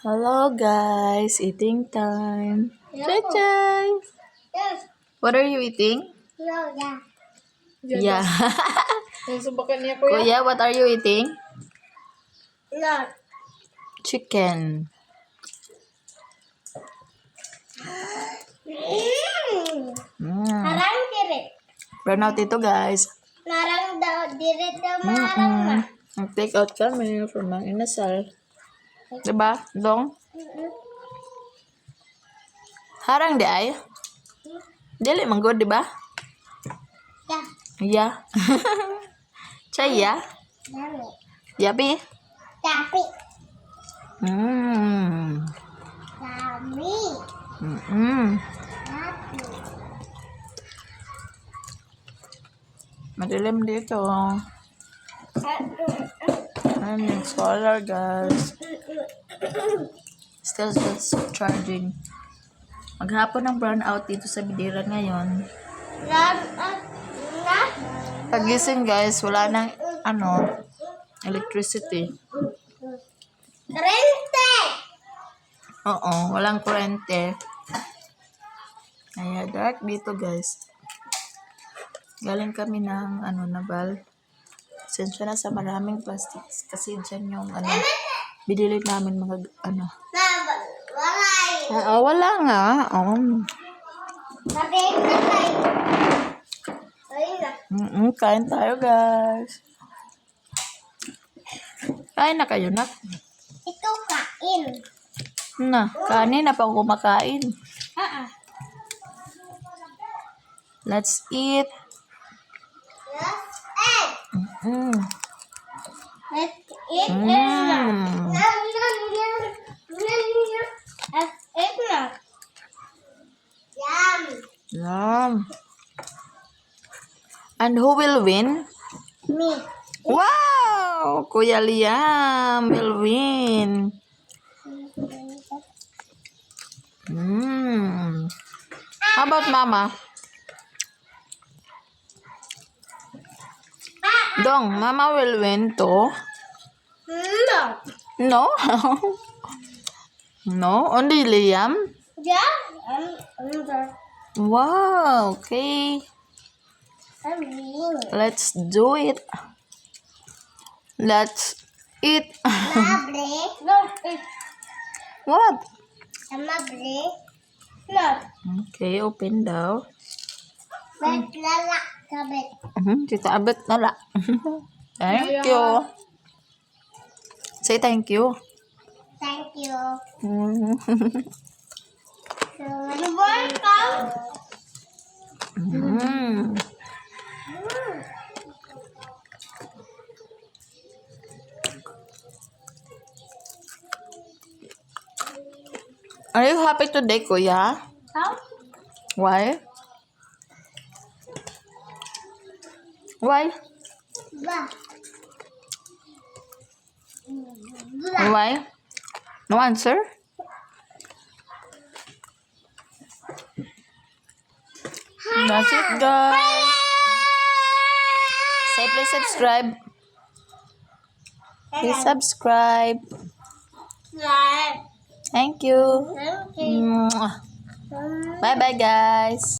Hello guys, eating time. Chay Chay. Yes. What are you eating? No, yeah. Yeah. Susubukan niya, kuya. Kuya, what are you eating? No. Chicken. Harang diri. Run out ito guys. Narang daw diri daw marang na. Nag-take out kami from ang inasal. Diba? Dong? Harang di ay? Dili man good, diba? Yeah. Yeah. Chay ya? Dami. Yapi? Tapi. Mmm. Dami. Tapi. Madilim dito. I'm in solar guys. Still just charging. Maghapon ng brownout dito sa Bidiran ngayon. Na. Pagising guys, wala nang electricity. Rente. Oo, walang kurente. Kaya dark dito guys. Galing kami ng Nabal. Sensya na sa maraming plastics kasi dyan yung binili namin mga Na. Walay. wala nga. Tapi na tayo. Ayun na. Kain tayo guys. Kain na kayo nak. Ito kain. Na, kanina pa ako kumakain. Let's eat. Let's eat. Mm. Let's eat. Mm. Let's eat na. Yum. Yum. And who will win? Me. Wow! Kuya Liam will win. How about Mama? Dong, Mama will win too. No. No? No? Only Liam? Yeah. I'm there. Wow, okay. I'm reading. Let's do it. Let's eat. Mable. No. What? Mable. No. Okay, open daw. Bet lala. Kabet. Tita Abet na la. Thank you. Say thank you. Thank you. Mm. So, you want come? Mm. Are you happy today, Kuya? How? Why? Why? Ba. Why? No answer? That's it, guys. Say please subscribe. Please subscribe. Right. Thank you. Thank you. Bye bye, guys.